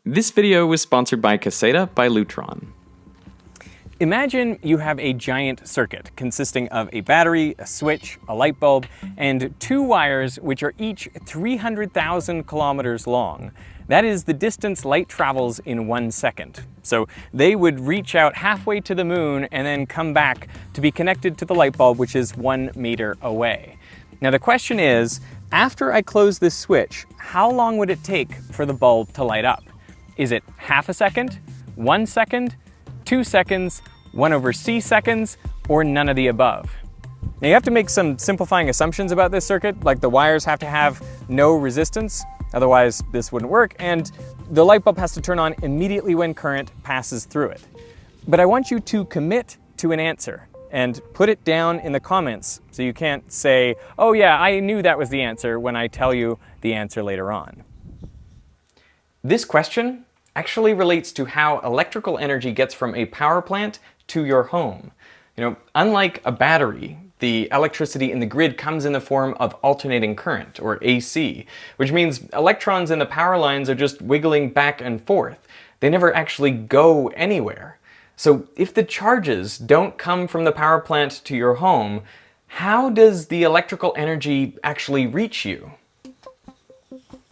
This video was sponsored by Caseta by Lutron. Imagine you have a giant circuit consisting of a battery, a switch, a light bulb, and two wires which are each 300,000 kilometers long. That is the distance light travels in 1 second. So they would reach out halfway to the moon and then come back to be connected to the light bulb, which is 1 meter away. Now the question is, after I close this switch, how long would it take for the bulb to light up? Is it half a second, 1 second, 2 seconds, 1/c seconds, or none of the above? Now you have to make some simplifying assumptions about this circuit, like the wires have to have no resistance, otherwise this wouldn't work, and the light bulb has to turn on immediately when current passes through it. But I want you to commit to an answer and put it down in the comments so you can't say, oh yeah, I knew that was the answer when I tell you the answer later on. This question actually relates to how electrical energy gets from a power plant to your home. Unlike a battery, the electricity in the grid comes in the form of alternating current, or AC, which means electrons in the power lines are just wiggling back and forth. They never actually go anywhere. So if the charges don't come from the power plant to your home, how does the electrical energy actually reach you?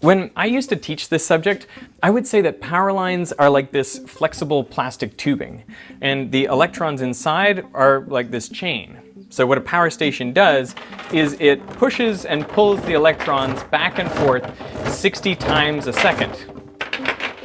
When I used to teach this subject, I would say that power lines are like this flexible plastic tubing, and the electrons inside are like this chain. So what a power station does is it pushes and pulls the electrons back and forth 60 times a second.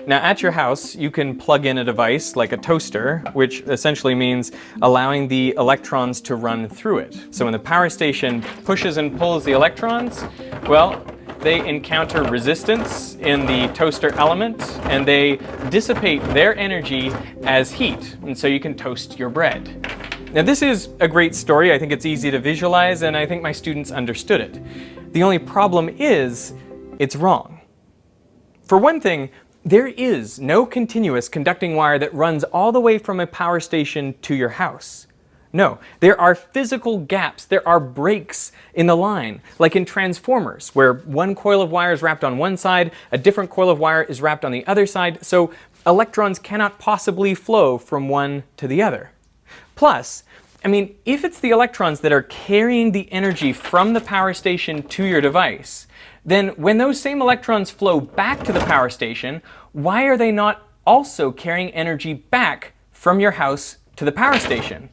Now at your house, you can plug in a device like a toaster, which essentially means allowing the electrons to run through it. So when the power station pushes and pulls the electrons, well, they encounter resistance in the toaster element and they dissipate their energy as heat, and so you can toast your bread. Now this is a great story. I think it's easy to visualize and I think my students understood it. The only problem is it's wrong. For one thing, there is no continuous conducting wire that runs all the way from a power station to your house. No, there are physical gaps, there are breaks in the line, like in transformers, where one coil of wire is wrapped on one side, a different coil of wire is wrapped on the other side, so electrons cannot possibly flow from one to the other. Plus, if it's the electrons that are carrying the energy from the power station to your device, then when those same electrons flow back to the power station, why are they not also carrying energy back from your house to the power station?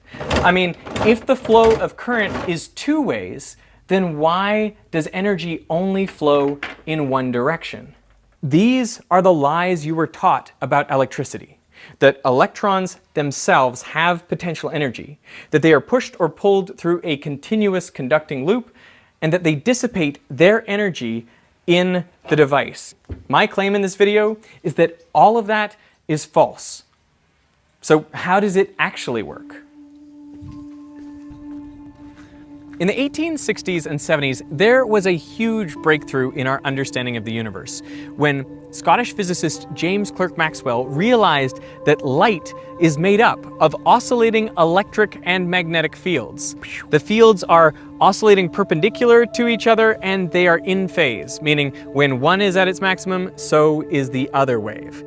If the flow of current is two ways, then why does energy only flow in one direction? These are the lies you were taught about electricity. That electrons themselves have potential energy, that they are pushed or pulled through a continuous conducting loop, and that they dissipate their energy in the device. My claim in this video is that all of that is false. So how does it actually work? In the 1860s and 70s, there was a huge breakthrough in our understanding of the universe when Scottish physicist James Clerk Maxwell realized that light is made up of oscillating electric and magnetic fields. The fields are oscillating perpendicular to each other and they are in phase, meaning when one is at its maximum, so is the other wave.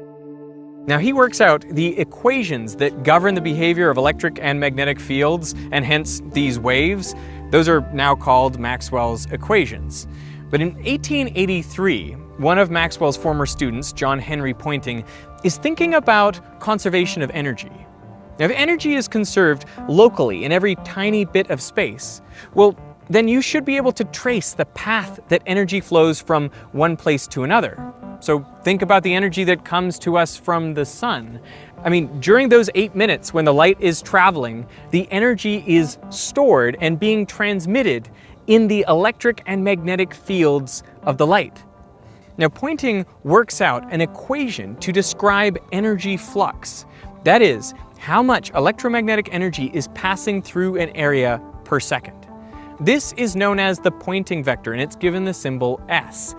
Now he works out the equations that govern the behavior of electric and magnetic fields, and hence these waves. Those are now called Maxwell's equations. But in 1883, one of Maxwell's former students, John Henry Poynting, is thinking about conservation of energy. Now, if energy is conserved locally in every tiny bit of space, well, then you should be able to trace the path that energy flows from one place to another. So think about the energy that comes to us from the sun. During those 8 minutes when the light is traveling, the energy is stored and being transmitted in the electric and magnetic fields of the light. Now, Poynting works out an equation to describe energy flux. That is, how much electromagnetic energy is passing through an area per second. This is known as the Poynting vector, and it's given the symbol S.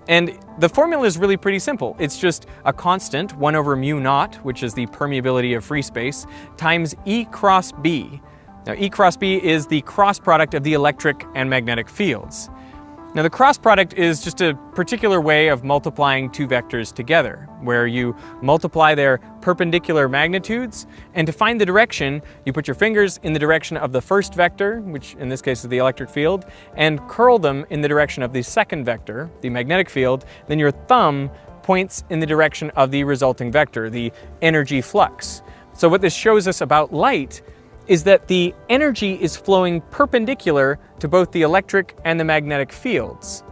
And the formula is really pretty simple. It's just a constant, 1/mu0, which is the permeability of free space, times E cross B. Now E cross B is the cross product of the electric and magnetic fields. Now, the cross product is just a particular way of multiplying two vectors together, where you multiply their perpendicular magnitudes, and to find the direction, you put your fingers in the direction of the first vector, which in this case is the electric field, and curl them in the direction of the second vector, the magnetic field. Then your thumb points in the direction of the resulting vector, the energy flux. So what this shows us about light is that the energy is flowing perpendicular to both the electric and the magnetic fields.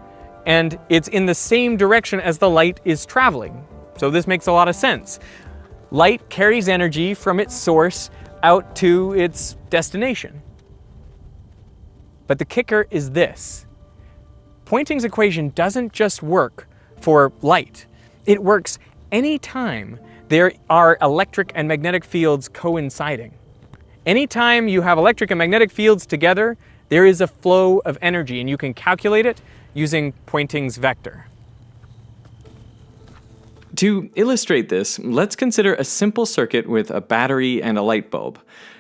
And it's in the same direction as the light is traveling. So this makes a lot of sense. Light carries energy from its source out to its destination. But the kicker is this. Poynting's equation doesn't just work for light. It works anytime there are electric and magnetic fields coinciding. Anytime you have electric and magnetic fields together, there is a flow of energy, and you can calculate it using Poynting's vector. To illustrate this, let's consider a simple circuit with a battery and a light bulb.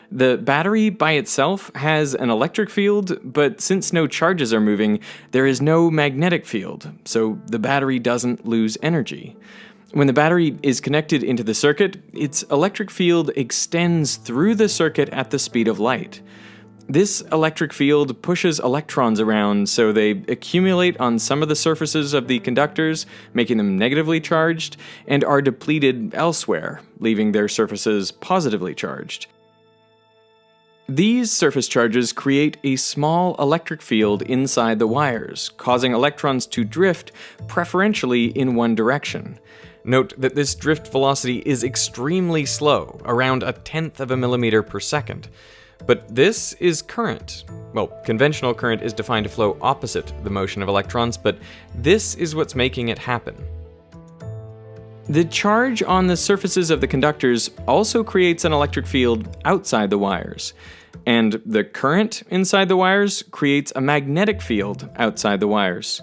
The battery by itself has an electric field, but since no charges are moving, there is no magnetic field, so the battery doesn't lose energy. When the battery is connected into the circuit, its electric field extends through the circuit at the speed of light. This electric field pushes electrons around so they accumulate on some of the surfaces of the conductors, making them negatively charged, and are depleted elsewhere, leaving their surfaces positively charged. These surface charges create a small electric field inside the wires, causing electrons to drift preferentially in one direction. Note that this drift velocity is extremely slow, around 1/10 of a millimeter per second. But this is current. Well, conventional current is defined to flow opposite the motion of electrons, but this is what's making it happen. The charge on the surfaces of the conductors also creates an electric field outside the wires, and the current inside the wires creates a magnetic field outside the wires.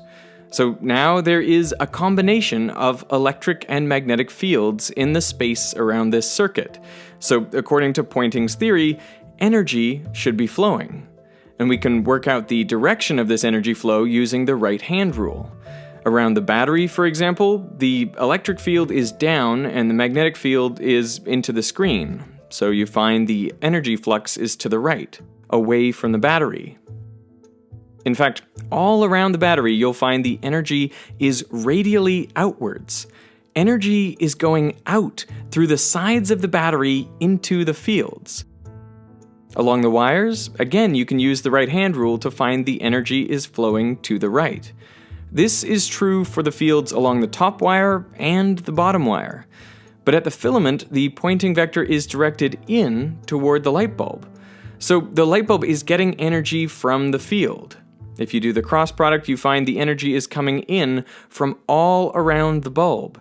So now there is a combination of electric and magnetic fields in the space around this circuit. So according to Poynting's theory, energy should be flowing. And we can work out the direction of this energy flow using the right-hand rule. Around the battery, for example, the electric field is down and the magnetic field is into the screen. So you find the energy flux is to the right, away from the battery. In fact, all around the battery, you'll find the energy is radially outwards. Energy is going out through the sides of the battery into the fields. Along the wires, again, you can use the right-hand rule to find the energy is flowing to the right. This is true for the fields along the top wire and the bottom wire. But at the filament, the Poynting vector is directed in toward the light bulb. So the light bulb is getting energy from the field. If you do the cross product, you find the energy is coming in from all around the bulb.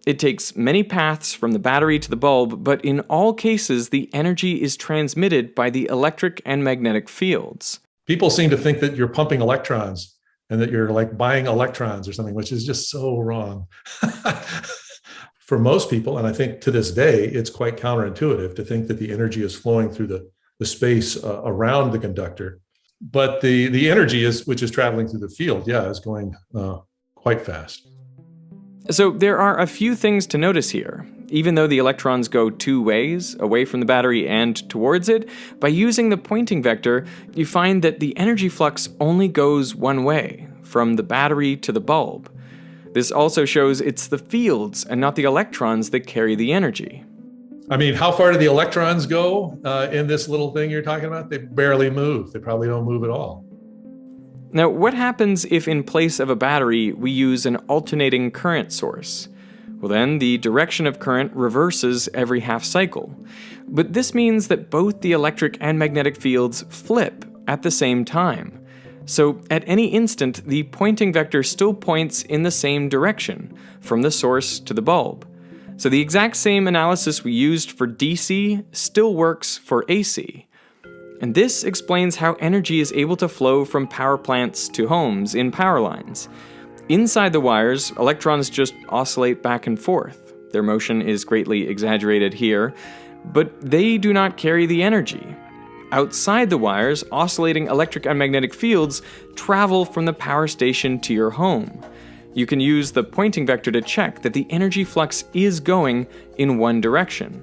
It takes many paths from the battery to the bulb, but in all cases, the energy is transmitted by the electric and magnetic fields. People seem to think that you're pumping electrons and that you're like buying electrons or something, which is just so wrong. For most people, and I think to this day, it's quite counterintuitive to think that the energy is flowing through the space around the conductor. But the energy which is traveling through the field, is going quite fast. So there are a few things to notice here. Even though the electrons go two ways, away from the battery and towards it, by using the Poynting vector, you find that the energy flux only goes one way, from the battery to the bulb. This also shows it's the fields and not the electrons that carry the energy. I mean, how far do the electrons go in this little thing you're talking about? They barely move. They probably don't move at all. Now, what happens if in place of a battery, we use an alternating current source? Well, then the direction of current reverses every half cycle. But this means that both the electric and magnetic fields flip at the same time. So at any instant, the Poynting vector still points in the same direction, from the source to the bulb. So the exact same analysis we used for DC still works for AC. And this explains how energy is able to flow from power plants to homes in power lines. Inside the wires, electrons just oscillate back and forth. Their motion is greatly exaggerated here, but they do not carry the energy. Outside the wires, oscillating electric and magnetic fields travel from the power station to your home. You can use the pointing vector to check that the energy flux is going in one direction.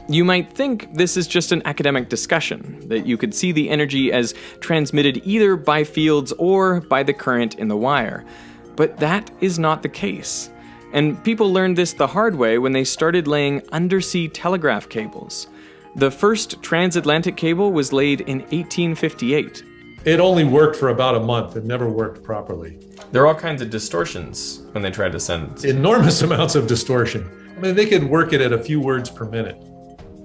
You might think this is just an academic discussion, that you could see the energy as transmitted either by fields or by the current in the wire. But that is not the case. And people learned this the hard way when they started laying undersea telegraph cables. The first transatlantic cable was laid in 1858. It only worked for about a month. It never worked properly. There are all kinds of distortions when they tried to send. Enormous amounts of distortion. I mean, they could work it at a few words per minute.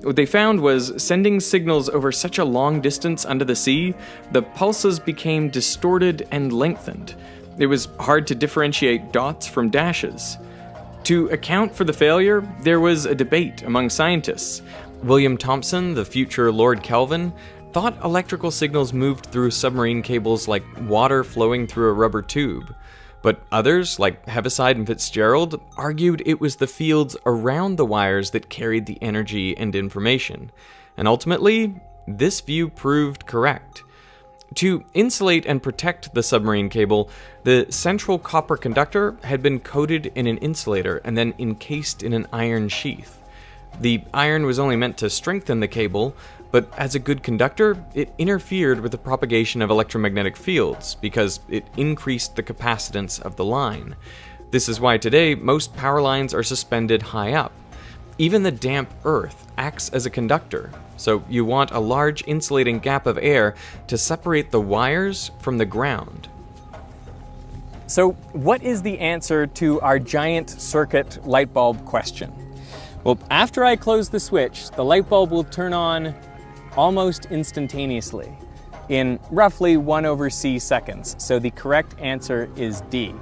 What they found was sending signals over such a long distance under the sea, the pulses became distorted and lengthened. It was hard to differentiate dots from dashes. To account for the failure, there was a debate among scientists. William Thomson, the future Lord Kelvin, thought electrical signals moved through submarine cables like water flowing through a rubber tube. But others, like Heaviside and Fitzgerald, argued it was the fields around the wires that carried the energy and information. And ultimately, this view proved correct. To insulate and protect the submarine cable, the central copper conductor had been coated in an insulator and then encased in an iron sheath. The iron was only meant to strengthen the cable, but as a good conductor, it interfered with the propagation of electromagnetic fields because it increased the capacitance of the line. This is why today most power lines are suspended high up. Even the damp earth acts as a conductor, so you want a large insulating gap of air to separate the wires from the ground. So what is the answer to our giant circuit light bulb question? Well, after I close the switch, the light bulb will turn on almost instantaneously in roughly 1/c seconds. So the correct answer is D.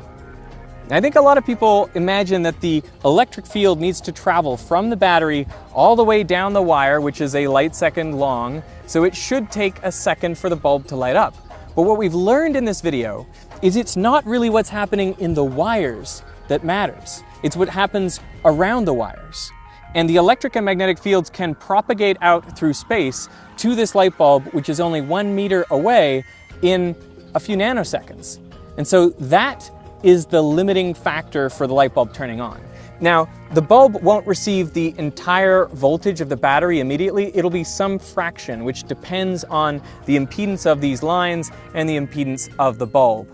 I think a lot of people imagine that the electric field needs to travel from the battery all the way down the wire, which is a light second long, so it should take a second for the bulb to light up. But what we've learned in this video is it's not really what's happening in the wires that matters. It's what happens around the wires. And the electric and magnetic fields can propagate out through space to this light bulb, which is only 1 meter away, in a few nanoseconds. And so that is the limiting factor for the light bulb turning on. Now, the bulb won't receive the entire voltage of the battery immediately. It'll be some fraction, which depends on the impedance of these lines and the impedance of the bulb.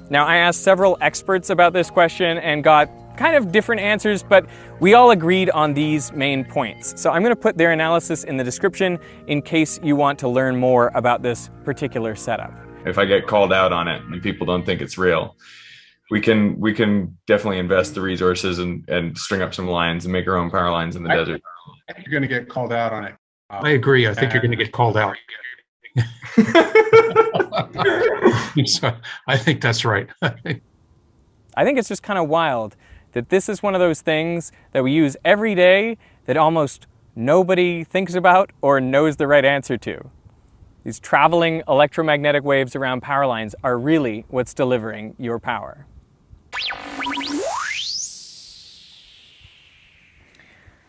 Now, I asked several experts about this question and got kind of different answers, but we all agreed on these main points. So I'm going to put their analysis in the description in case you want to learn more about this particular setup. If I get called out on it and people don't think it's real, we can definitely invest the resources and string up some lines and make our own power lines in the desert. You're going to get called out on it. I agree. I think you're going to get called out. So, I think that's right. I think it's just kind of wild that this is one of those things that we use every day that almost nobody thinks about or knows the right answer to. These traveling electromagnetic waves around power lines are really what's delivering your power.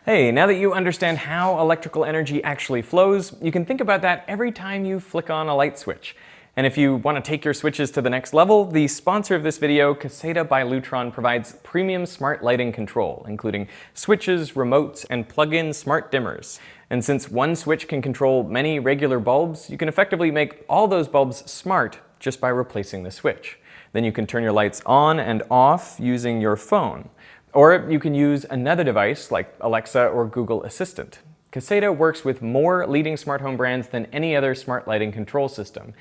Hey, now that you understand how electrical energy actually flows, you can think about that every time you flick on a light switch. And if you want to take your switches to the next level, the sponsor of this video, Caseta by Lutron, provides premium smart lighting control, including switches, remotes, and plug-in smart dimmers. And since one switch can control many regular bulbs, you can effectively make all those bulbs smart just by replacing the switch. Then you can turn your lights on and off using your phone. Or you can use another device like Alexa or Google Assistant. Caseta works with more leading smart home brands than any other smart lighting control system.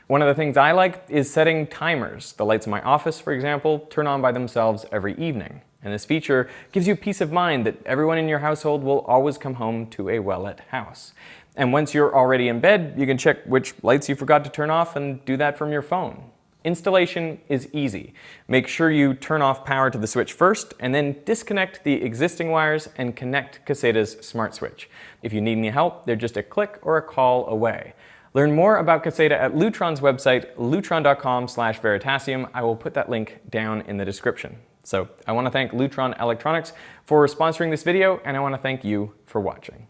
One of the things I like is setting timers. The lights in my office, for example, turn on by themselves every evening. And this feature gives you peace of mind that everyone in your household will always come home to a well-lit house. And once you're already in bed, you can check which lights you forgot to turn off and do that from your phone. Installation is easy. Make sure you turn off power to the switch first, and then disconnect the existing wires and connect Caseta's smart switch. If you need any help, they're just a click or a call away. Learn more about Caseta at Lutron's website, lutron.com/Veritasium. I will put that link down in the description. So I want to thank Lutron Electronics for sponsoring this video, and I want to thank you for watching.